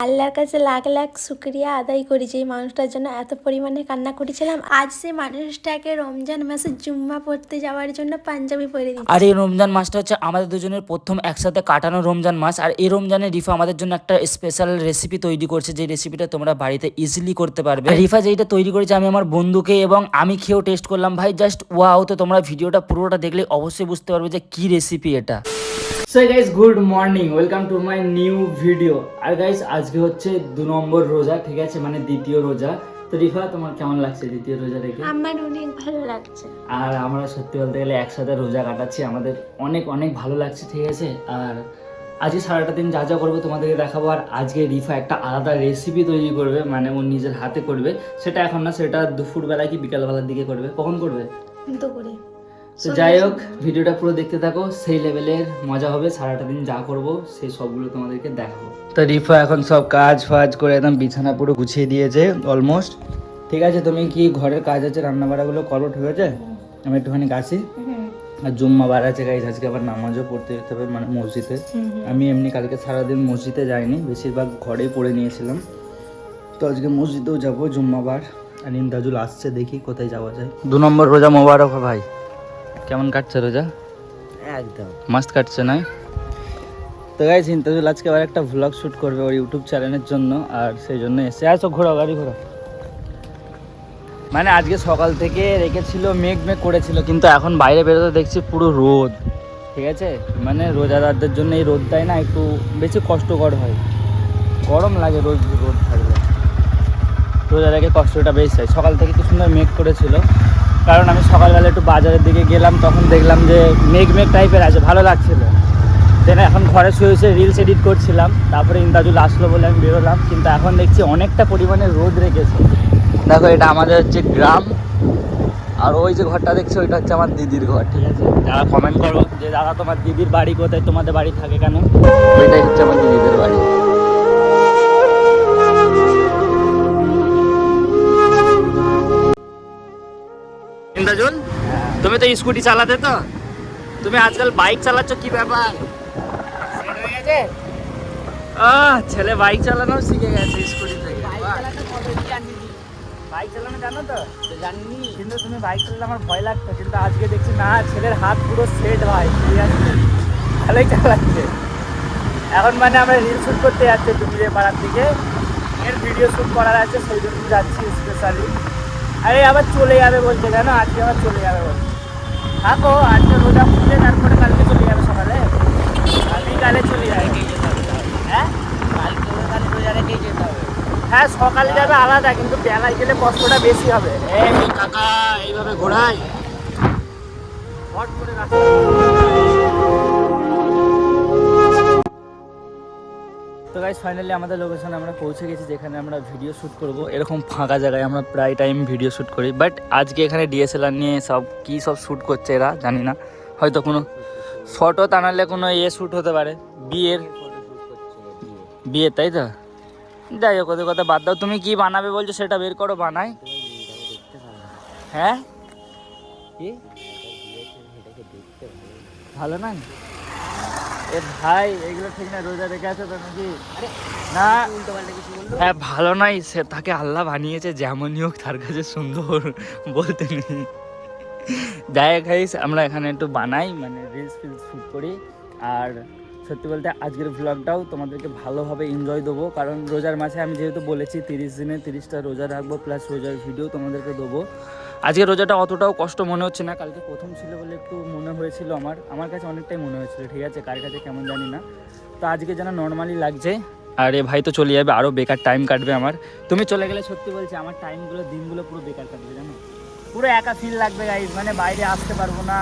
আল্লাহর কাছে লাখ লাখ শুকরিয়া আদায় করি যে মানুষটার জন্য এত পরিমাণে কান্না করেছিলাম। আজ সেই মানুষটাকে রমজান মাসে জুম্মা পড়তে যাওয়ার জন্য পাঞ্জাবি পরে দিচ্ছি। আর এই রমজান মাসটা হচ্ছে আমাদের দুজনের প্রথম একসাথে কাটানো রমজান মাস। আর এই রমজানে রিফা আমাদের জন্য একটা স্পেশাল রেসিপি তৈরি করছে, যে রেসিপিটা তোমরা বাড়িতে ইজিলি করতে পারবে। রিফা যেটা তৈরি করেছে আমি আমার বন্ধুকে এবং আমি খেয়েও টেস্ট করলাম, ভাই জাস্ট ওয়াও। তো তোমরা ভিডিওটা পুরোটা দেখলে অবশ্যই বুঝতে পারবে যে কি রেসিপি এটা। So guys, good morning, welcome to my new video. আর গাইস, আজকে হচ্ছে 2 নম্বর রোজা, ঠিক আছে, মানে দ্বিতীয় রোজা। তো রিফা, তোমার কেমন লাগছে দ্বিতীয় রোজা রেখে? আমার অনেক ভালো লাগছে। আর আমরা সত্যি বলতে গেলে একসাথে রোজা কাটাচ্ছি, আমাদের অনেক অনেক ভালো লাগছে, ঠিক আছে। আর আজকে সারাটা দিন যা যা করবো তোমাদেরকে দেখাবো। আর আজকে রিফা একটা আলাদা রেসিপি তৈরি করবে, মানে ও নিজের হাতে করবে। সেটা এখন না, সেটা দুপুরবেলা কি বিকালবেলার দিকে করবে। কখন করবে? দুপুরে। তো যাই হোক, ভিডিওটা পুরো দেখতে থাকো, সেই লেভেলের মজা হবে। সারাটা দিন যা করবো সেই সবগুলো তোমাদেরকে দেখাবো। তো রিফা এখন সব কাজ ফাজ করে একদম বিছানা পুরো গুছিয়ে দিয়েছে অলমোস্ট, ঠিক আছে। তুমি কি ঘরের কাজ আছে, রান্না বাড়াগুলো করো, ঠিক আছে। আমি একটুখানি গাছি। আর জুম্মা বার আছে গাইজ, আজকে আবার নামাজও পড়তে যেতে হবে, মানে মসজিদে। আমি এমনি কালকে সারাদিন মসজিদে যাইনি, বেশিরভাগ ঘরেই পড়ে নিয়েছিলাম। তো আজকে মসজিদেও যাবো, জুম্মা বার। আর ইন্দাজুল আসছে, দেখি কোথায় যাওয়া যায়। 2 নম্বর রোজা মোবারক ভাই। কেমন কাটছে রোজা? একদম মাস্ত কাটছে না? তো গাইস, ইন্তাজুল আজকে আবার একটা ভ্লগ শ্যুট করবে ওর ইউটিউব চ্যানেলের জন্য, আর সেই জন্য এসে আসো। ঘোরো, গাড়ি ঘোরো। মানে আজকে সকাল থেকে রেখেছিল, মেঘ মেঘ করেছিল, কিন্তু এখন বাইরে বেরোতে দেখছি পুরো রোদ, ঠিক আছে। মানে রোজাদারদের জন্য এই রোদটাই না একটু বেশি কষ্টকর হয়, গরম লাগে রোজ রোদ থাকলে। রোজা রেখে কষ্টটা বেশি হয়। সকাল থেকে কি সুন্দর মেঘ করেছিল, কারণ আমি সকালবেলা একটু বাজারের দিকে গেলাম, তখন দেখলাম যে মেঘ মেঘ টাইপের আছে, ভালো লাগছিল। দেন এখন ঘরে শুয়ে শুয়ে রিলস এডিট করছিলাম, তারপরে ইন্দাজুল আসলো বলে আমি বেরোলাম, কিন্তু এখন দেখছি অনেকটা পরিমাণে রোদ রেখেছে। দেখো, এটা আমাদের হচ্ছে গ্রাম, আর ওই যে ঘরটা দেখছো ওইটা হচ্ছে আমার দিদির ঘর, ঠিক আছে। যারা কমেন্ট করো যে দাদা তোমার দিদির বাড়ি কোথায়, তোমাদের বাড়ি থাকে কেন, ওইটাই হচ্ছে আমার দিদিদের বাড়ি। ইন্দাজুল, তুমি তো স্কুটি চালাতে, তো তুমি আজকাল বাইক চালাচ্ছ, কি ব্যাপার? ছেলে বাইক চালানো শিখে গেছে স্কুটি থেকে। বাইক চালানো জানো তো? জানি, কিন্তু তুমি বাইক চালালে আমার ভয় লাগতো, কিন্তু আজকে দেখছি না, ছেলের হাত পুরো সেট, ভাই ঠিক আছে, ভালোই চালাচ্ছে। এখন মানে আমরা রিল শ্যুট করতে যাচ্ছি ডুমিরে পাড়ার দিকে, এর ভিডিও শ্যুট করার আছে, সেই জন্য যাচ্ছি স্পেশালি। আরে আবার চলে যাবে বলছে, জানো, আজকে আবার চলে যাবে বলছে। থাকো, আজকে রোজা খুঁজে, তারপরে কালকে চলে যাবে সকালে, আমি কালে চলে যাবে। হ্যাঁ, হ্যাঁ সকালে যাবে আলাদা, কিন্তু বেলায় গেলে কষ্টটা বেশি হবে। এই কাকা এইভাবে ঘোরাই হট করে রাখো। তো গাইস, ফাইনালি আমাদের লোকেশনে আমরা পৌঁছে গেছি, যেখানে আমরা ভিডিও শ্যুট করব। এরকম ফাঁকা জায়গায় আমরা প্রায় টাইম ভিডিও শ্যুট করি, বাট আজকে এখানে ডিএসএলআর নিয়ে সব কী সব শ্যুট করছে এরা, জানি না, হয়তো কোনো ফটো টানালে কোনো শ্যুট হতে পারে, বিয়ে, তাই তো। যাই হোক, ওদের কথা বাদ দাও। তুমি কি বানাবে বলছো, সেটা বের করো, বানাই। হ্যাঁ, ভালো না এ ভাই, এগুলো ঠিক না, রোজা রেখে আছে তো নাকি? না, হ্যাঁ ভালো নাই, সে তাকে আল্লাহ বানিয়েছে, যেমনই হোক তার কাছে সুন্দর বলতে নেই। যাই হোক গাইস, আমরা এখানে একটু বানাই, মানে রিলস ফিলস শ্যুট করি। আর সত্যি বলতে আজকের ভ্লগটাও তোমাদেরকে ভালোভাবে এনজয় দেবো, কারণ রোজার মাসে আমি যেহেতু বলেছি 30 দিনে 30টা রোজা রাখবো, প্লাস রোজার ভিডিও তোমাদেরকে দেবো। আজকে রোজাটা অতটাও কষ্ট মনে হচ্ছে না, কালকে প্রথম ছিল বলে একটু মনে হয়েছিল, আমার কাছে অনেকটাই মনে হয়েছিল, ঠিক আছে, কার কাছে কেমন জানি না। তো আজকে যেন নর্মালি লাগছে। আর এ ভাই তো চলে যাবে, আরও বেকার টাইম কাটবে আমার। তুমি চলে গেলে সত্যি বলছি আমার টাইমগুলো, দিনগুলো পুরো বেকার কাটবে, জানো, পুরো একা ফিল লাগবে গাইজ। মানে বাইরে আসতে পারবো না,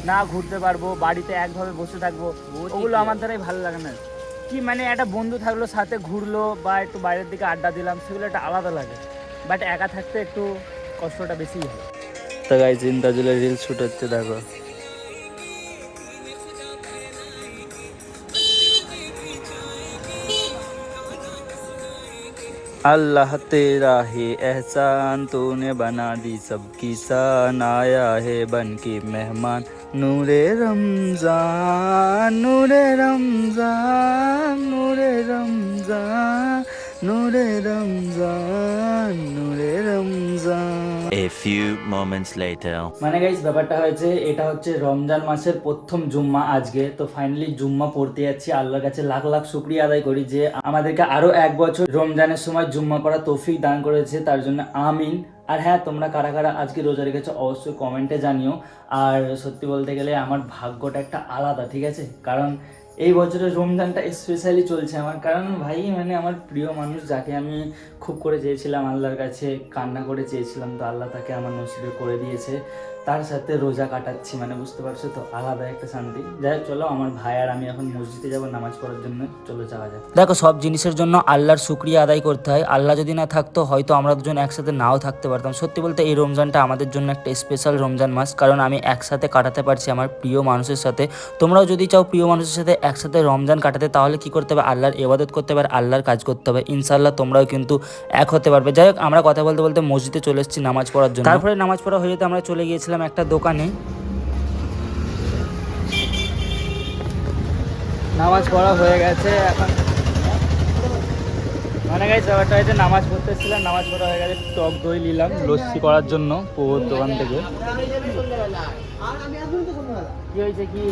না ঘুরতে পারবো, বাড়িতে একভাবে বসে থাকবো, ওগুলো আমার দ্বারাই ভালো লাগে না। কি মানে একটা বন্ধু থাকলো, সাথে ঘুরলো বা একটু বাইরের দিকে আড্ডা দিলাম, সেগুলো একটা আলাদা লাগে, বাট একা থাকতে একটু কষ্টটা বেশি হয়। তো গাইজ, ইন্তাজুলের রিল শ্যুট হচ্ছে, দেখো। अल्लाह तेरा है एहसान, तूने बना दी सबकी शान, आया है बन के मेहमान, नूरे रमजान, नूरे रमजान, नूरे रमजान, নূরে রমজান, নূরে Ramzan. A few moments later. মানে গাইস ব্যাপারটা হয়েছে, এটা হচ্ছে রমজান মাসের প্রথম জুম্মা আজকে। তো ফাইনালি জুম্মা পড়তে যাচ্ছি। আল্লাহর কাছে লাখ লাখ শুকরিয়া আদায় করি যে আমাদেরকে আরো এক বছর রমজানের সময় জুম্মা পড়া তৌফিক দান করেছে, তার জন্য আমিন। আর হ্যাঁ, তোমরা কারা কারা আজকে রোজা রেখেছো অবশ্যই কমেন্টে জানিও। আর সত্যি বলতে গেলে আমার ভাগ্যটা একটা আলাদা, ঠিক আছে? কারণ এই বছরের রমজানটা স্পেশালি চলছে আমার, কারণ ভাই মানে আমার প্রিয় মানুষ যাকে আমি খুব করে চেয়েছিলাম, আল্লাহর কাছে কান্না করে চেয়েছিলাম, তো আল্লাহ তাকে আমার নসিবে করে দিয়েছে। তার সাথে রোজা কাটাচ্ছি, মানে বুঝতে পারছো তো, আলাদা একটা শান্তি। যাই হোক, চলো আমার ভাই আর আমি এখন মসজিদে যাবো নামাজ পড়ার জন্য, চলো যাওয়া যাক। দেখো, সব জিনিসের জন্য আল্লাহর শুকরিয়া আদায় করতে হয়। আল্লাহ যদি না থাকতো হয়তো আমরা দুজন একসাথে নাও থাকতে পারতাম। সত্যি বলতে এই রমজানটা আমাদের জন্য একটা স্পেশাল রমজান মাস, কারণ আমি একসাথে কাটাতে পারছি আমার প্রিয় মানুষের সাথে। তোমরাও যদি চাও প্রিয় মানুষের সাথে একসাথে রমজান কাটাতে, তাহলে কি করতে হবে? আল্লাহর ইবাদত করতে হবে, আর আল্লাহর কাজ করতে হবে। ইনশাআল্লাহ তোমরাও কিন্তু এক হতে পারবে। যাই হোক, আমরা কথা বলতে বলতে মসজিদে চলে এসেছি নামাজ পড়ার জন্য। তারপরে নামাজ পড়া হয়ে যেতে আমরা চলে গিয়েছিলাম একটা দোকানে। নামাজ পড়া হয়ে গেছে এখন, মানে গাইস ব্যাপারটা হয়েছে নামাজ পড়তেছিলাম, নামাজ পড়া হয়ে গেছে। টক দই নিলাম লস্যি করার জন্য পোর দোকান থেকে। কি হয়েছে, কি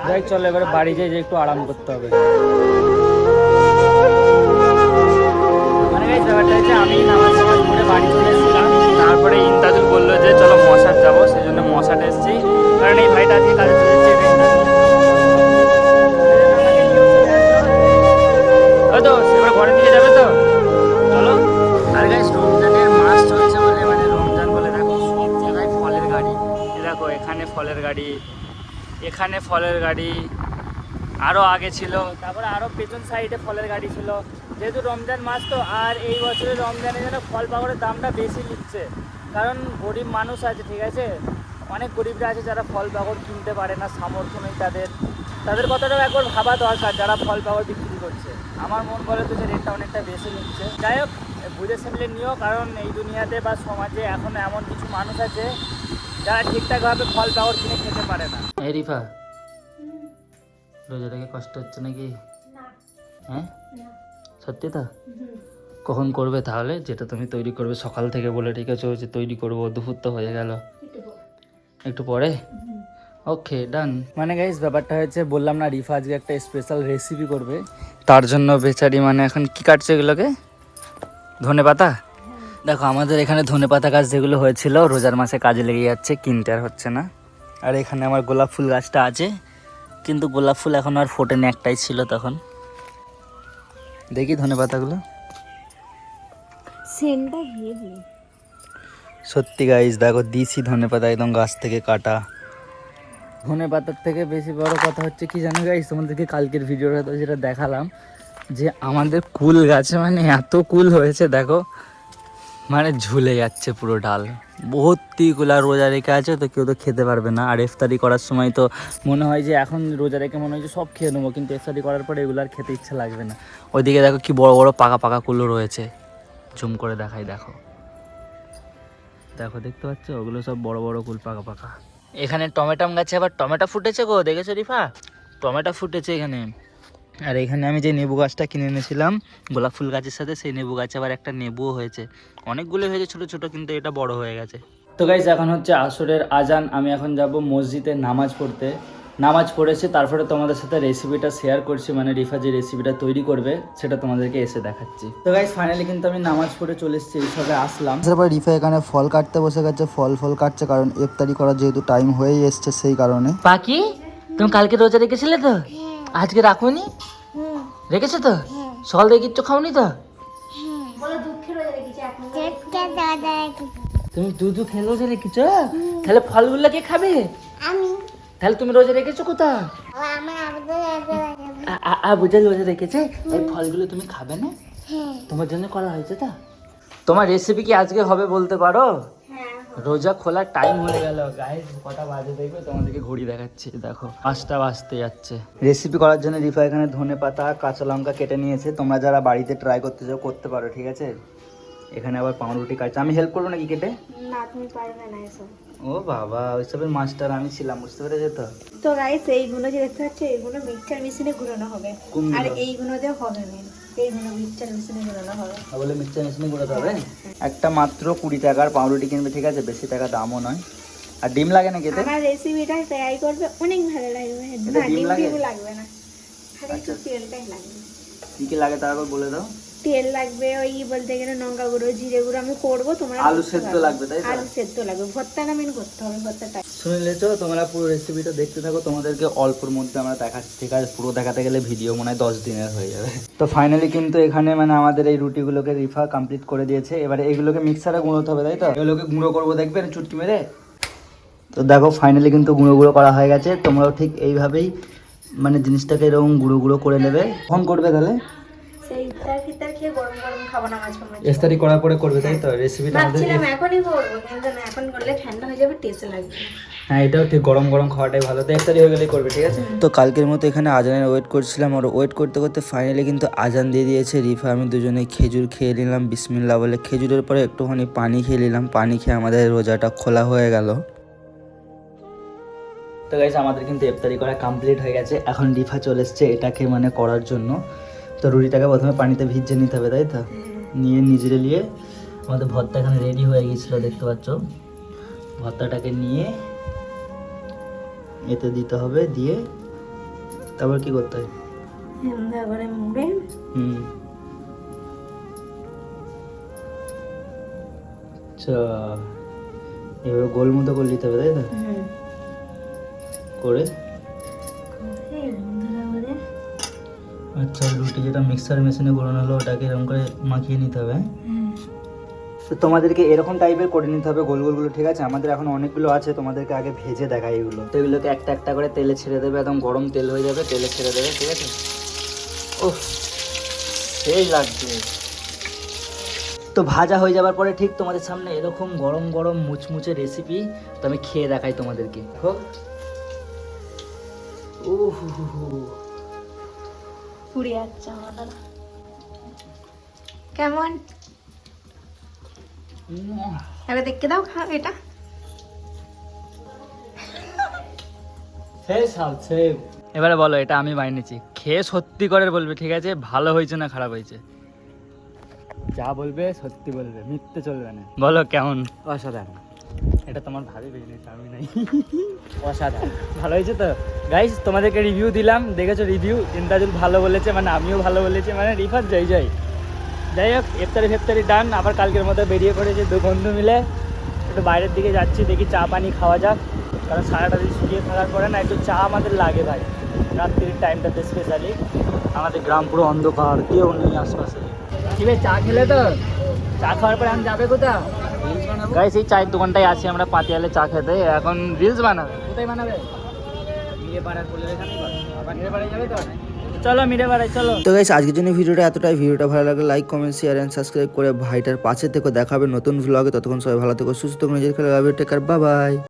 যাই, চলো এবারে বাড়ি যাই, যে একটু আরাম করতে হবে। মানে গাইস ব্যাপারটা হচ্ছে, আমি নামাজ পড়ে বাড়ি চলে এসেছিলাম। তারপরে ইন্তাজুল বললো যে চলো মশাট যাবো, সেই জন্য মশাট এসেছি। কারণ এই ভাইটা আজকে কাজে চলে এসেছে, তো এবার ঘরের দিকে যাবে তো চলো। আর গাইস রমজানের মাস চলছে বলে, মানে রমজান বলে দেখো সব জায়গায় ফলের গাড়ি। দেখো এখানে ফলের গাড়ি, এখানে ফলের গাড়ি, আরও আগে ছিল, তারপরে আরও পেছন সাইডে ফলের গাড়ি ছিল। যেহেতু রমজান মাস তো, আর এই বছরের রমজানে যেন ফল পাকড়ের দামটা বেশি নিচ্ছে, কারণ গরিব মানুষ আছে, ঠিক আছে? অনেক গরিবরা আছে যারা ফল পাকড় কিনতে পারে না, সামর্থ্য নেই তাদের কথাটাও একবার ভাবা দরকার, যারা ফল পাকড় বিক্রি করছে। আমার মন বলে তো যে রেটটা অনেকটা বেশি নিচ্ছে। যাই হোক, বুঝে শুনলে নিও, কারণ এই দুনিয়াতে বা সমাজে এখন এমন কিছু মানুষ আছে যারা ঠিকঠাকভাবে ফল পাকড় কিনে খেতে পারে না। এই রিফা, রোজা রেখে কষ্ট হচ্ছে নাকি? হ্যাঁ, সত্যি তো? কখন করবে তাহলে? যেটা তুমি তৈরি করবে সকাল থেকে বলে রেখেছো যে তৈরি করবো, দুপুর তো হয়ে গেল, একটু পরে। ওকে, ডান। মানে গাইস ব্যাপারটা হয়েছে, বললাম না রিফা আজকে একটা স্পেশাল রেসিপি করবে, তার জন্য বেচারি মানে এখন কি কাটছে এগুলোকে? ধনে পাতা। দেখো আমাদের এখানে ধনে পাতা গাছ যেগুলো হয়েছিল রোজার মাসে কাজে লেগে যাচ্ছে, কিনতে আর হচ্ছে না। আর এখানে আমার গোলাপ ফুল গাছটা আছে, কিন্তু গোলাপ ফুল এখন আর ফোটেনি, একটাই ছিল তখন। দেখি ধনে পাতাগুলো, সত্যি গাইস দেখো দিছি ধনে পাতা একদম গাছ থেকে কাটা। ধনে পাতার থেকে বেশি বড় কথা হচ্ছে কি জানো গাইস, তোমাদেরকে কালকের ভিডিওটা তো যেটা দেখালাম, যে আমাদের কুল গাছে মানে এত কুল হয়েছে দেখো, মানে ঝুলে যাচ্ছে পুরো ডাল ভর্তি কুল। আর রোজা রেখে আছে তো কেউ তো খেতে পারবে না। আর ইফতারি করার সময় তো মনে হয় যে এখন রোজা রেখে মনে হয় যে সব খেয়ে নেবো, কিন্তু ইফতারি করার পরে এগুলো আর খেতে ইচ্ছা লাগবে না। ওইদিকে দেখো কি বড় বড় পাকা পাকা কুলো রয়েছে, জুম করে দেখাই, দেখো দেখো, দেখতে পাচ্ছ? ওগুলো সব বড় বড় কুল, পাকা পাকা। এখানে টমেটাম গাছে আবার টমেটো ফুটেছে গো, দেখেছো রিফা? টমেটো ফুটেছে এখানে। আর এখানে আমি যে নেবু গাছটা কিনে এনেছিলাম গোলাপ ফুল গাছের সাথে, সেই নেবু গাছে আবার একটা নেবুও হয়েছে, অনেকগুলো হয়েছে ছোট ছোট, কিন্তু এটা বড় হয়ে গেছে। তো গাইস এখন হচ্ছে আসরের আজান, আমি এখন যাব মসজিদে নামাজ পড়তে। নামাজ পড়েছি, তারপরে তোমাদের সাথে রেসিপিটা শেয়ার করছি, মানে রিফা যে রেসিপিটা তৈরি করবে সেটা তোমাদেরকে এসে দেখাচ্ছি। তো গাইস ফাইনালি কিন্তু আমি নামাজ পড়ে চলে এসেছি, এইসবে আসলাম। তারপর রিফা এখানে ফল কাটতে বসে গেছে, ফল কাটছে, কারণ ইফতারি করার যেহেতু টাইম হয়েই এসছে সেই কারণে। পাখি, তুমি কালকে রোজা রেখেছিলে তো? আজকে রাখোনি? রেখেছো তো? সকাল থেকে কিচ্ছু খাওনি তো? তুমি দুধ খেয়ে রোজা রেখেছো? তাহলে ফলগুলো কে খাবে? তাহলে তুমি রোজা রেখেছো কোথা? বুঝে রোজা রেখেছে, এই ফলগুলো তুমি খাবে না? তোমার জন্য করা হয়েছে তা? তোমার রেসিপি কি আজকে হবে বলতে পারো? রোজা খোলার টাইম হয়ে গেল গাইস, কটা বাজে দেখবে, তোমাদেরকে ঘড়ি দেখাচ্ছি, দেখো 5টা বাজতে যাচ্ছে। রেসিপি করার জন্য রিফা এখানে ধনে পাতা কাঁচা লঙ্কা কেটে নিয়েছে। তোমরা যারা বাড়িতে ট্রাই করতে চাও করতে পারো, ঠিক আছে? এখানে আবার পাউরুটি কাটছে, আমি হেল্প করবো নাকি কেটে? না, তুমি পারবে না এসব। ও বাবা, ওইসবের মাস্টার আমি ছিলাম, বুঝতে পেরেছো তো। তো গাইস এইগুলো যে দেখতে পাচ্ছ এইগুলো মিক্সচার মেশিনে ঘুরানো হবে, কোনগুলো? আর এইগুলো দিয়ে হবে না, এইগুলো মিক্সচার মেশিনে ঘুরানো হবে। বলে মিক্সচার মেশিনে ঘোরাতে হবে। একটা মাত্র 20 টাকার পাউরুটি কিনবে, ঠিক আছে, বেশি টাকা দামও নয়। আর ডিম লাগে না খেতে? আমার রেসিপিটা ট্রাই করবে, অনেক ভালো লাগবে। না ডিম ডিম লাগে? টিম লাগবে না, খালি একটু তেলটাই লাগবে। কি কি লাগে তারপর বলে দাও। তেল লাগবে, ওই বলতে গেলে লঙ্কা গুঁড়ো, জিরে গুঁড়ো আমি করবো, তোমরা আলু করতে সেদ্ধ পারবে। লাগবে, তাই তো? আলু সেদ্ধ লাগবে, ভর্তাটা মেন করতে হবে, ভর্তাটা। শুনলেছো, তোমরা পুরো রেসিপিটা দেখতে থাকো, তোমাদেরকে অল্পর মধ্যে আমরা দেখাচ্ছি, ঠিক আছে। পুরো দেখাতে গেলে ভিডিও মনে হয় 10 দিনের হয়ে যাবে। তো ফাইনালি কিন্তু এখানে মানে আমাদের এই রুটিগুলোকে রিফা কমপ্লিট করে দিয়েছে। এবারে এগুলোকে মিক্সারে গুঁড়োতে হবে, তাই তো? এগুলোকে গুঁড়ো করবো, দেখবেন চুটকি মেরে। তো দেখো ফাইনালি কিন্তু গুঁড়ো গুঁড়ো করা হয়ে গেছে। তোমরাও ঠিক এইভাবেই মানে জিনিসটাকে এরকম গুঁড়ো গুঁড়ো করে নেবে। কখন করবে তাহলে? সেই ইফতার খেয়ে গরম গরম খাবো না, মাছ মাছ ইফতারি করার পরে করবে, তাই তো? রেসিপিটা আমাদের ভাবছিলাম এখনই করবো, কিন্তু না, এখন করলে ঠান্ডা হয়ে যাবে, টেস্ট লাগবে। হ্যাঁ, এটাও ঠিক, গরম গরম খাওয়াটাই ভালো। তো ইফতারি হয়ে গেলেই করবে, ঠিক আছে। তো কালকের মতো এখানে আজানের ওয়েট করছিলাম, আর ওয়েট করতে করতে ফাইনালি কিন্তু আজান দিয়ে দিয়েছে। রিফা আমি দুজনে খেজুর খেয়ে নিলাম বিসমিল্লাহ বলে। খেজুরের পরে একটুখানি পানি খেয়ে নিলাম, পানি খেয়ে আমাদের রোজাটা খোলা হয়ে গেল। তো গাইস আমাদের কিন্তু ইফতারি করা কমপ্লিট হয়ে গেছে। এখন রিফা চলে এসছে এটাকে মানে করার জন্য। তো রুটিটাকে প্রথমে পানিতে ভিজিয়ে নিতে হবে, তাই তো? নিয়ে নিজেরে নিয়ে আমাদের ভর্তা এখানে রেডি হয়ে গেছিলো, দেখতে পাচ্ছ। ভর্তাটাকে নিয়ে এতে দিতে হবে, দিয়ে তারপর কি করতে হয়? তারপরে মুড়ে আচ্ছা, এবার গোল মতো করে দিতে হবে, তাই তো? করে আচ্ছা, রুটি যেটা মিক্সার মেশিনে গোলানো হলো ওটাকে এরকম করে মাখিয়ে নিতে হবে। তো তোমাদেরকে এরকম টাইপের করে নিতে হবে গোল গোলগুলো, ঠিক আছে। আমাদের এখন অনেকগুলো আছে, তোমাদেরকে আগে ভেজে দেখাই এগুলো। তো এগুলোকে একটা একটা করে তেলে ছেড়ে দেবে, একদম গরম তেল হয়ে যাবে, তেলে ছেড়ে দেবে, ঠিক আছে। ওহ, সেই লাগছে। তো ভাজা হয়ে যাওয়ার পরে ঠিক তোমাদের সামনে এরকম গরম গরম মুচমুচে রেসিপি, তো আমি খেয়ে দেখাই তোমাদেরকে। দেখো, পুড়ে যাচ্ছে আমার। কেমন এবার দেখতে দাও, খা এটা। এবারে বলো, এটা আমি বানিয়েছি, খেয়ে সত্যি করে বলবে, ঠিক আছে, ভালো হয়েছে না খারাপ হয়েছে। যা বলবে সত্যি বলবে, মিথ্যে চলবে না। বলো কেমন? অসাধারণ। এটা তোমার ভাবি বানিয়েছে, আমি নাই। অসাধারণ, ভালো হয়েছে তো গাইস। তোমাদেরকে রিভিউ দিলাম, দেখেছো রিভিউ, ইন্দ্রাজুল ভালো বলেছে, মানে আমিও ভালো বলেছি, মানে রিফাত যাই যাই হোক। ইফতারি ডান। আবার কালকের মতো বেরিয়ে পড়েছে 2 বন্ধু মিলে, একটু বাইরের দিকে যাচ্ছি, দেখি চা পানি খাওয়া যাক। কারণ সারাটা দিন শুকিয়ে থাকার পরে না একটু চা আমাদের লাগে ভাই, রাত্রির টাইমটাতে স্পেশালি। আমাদের গ্রাম পুরো অন্ধকার, কেউ নেই আশপাশে। কি ভাই, চা খেলে তো? চা খাওয়ার পরে আমি যাবে কোথাও? গাইস এই চায়ের দোকানটায় আছি আমরা পাতিয়ালে চা খেতে, এখন রিলস বানাবে। কোথায় বানাবে? মিরেপাড়ার কোলের এখানেই বানাবে। আবার মিরেপাড়ায় যাবে তো? চলো মিরেপাড়ায় চলো। তো গাইস আজকের জন্য ভিডিওটা এতটাই। ভিডিওটা ভালো লাগলে like comment share and subscribe করে ভাইটার পাশে থেকে দেখা হবে নতুন ভ্লগে। ততক্ষণ সবাই ভালো থেকো, সুস্থ থেকো, নিজের খেলা, টেক কেয়ার, বাই বাই।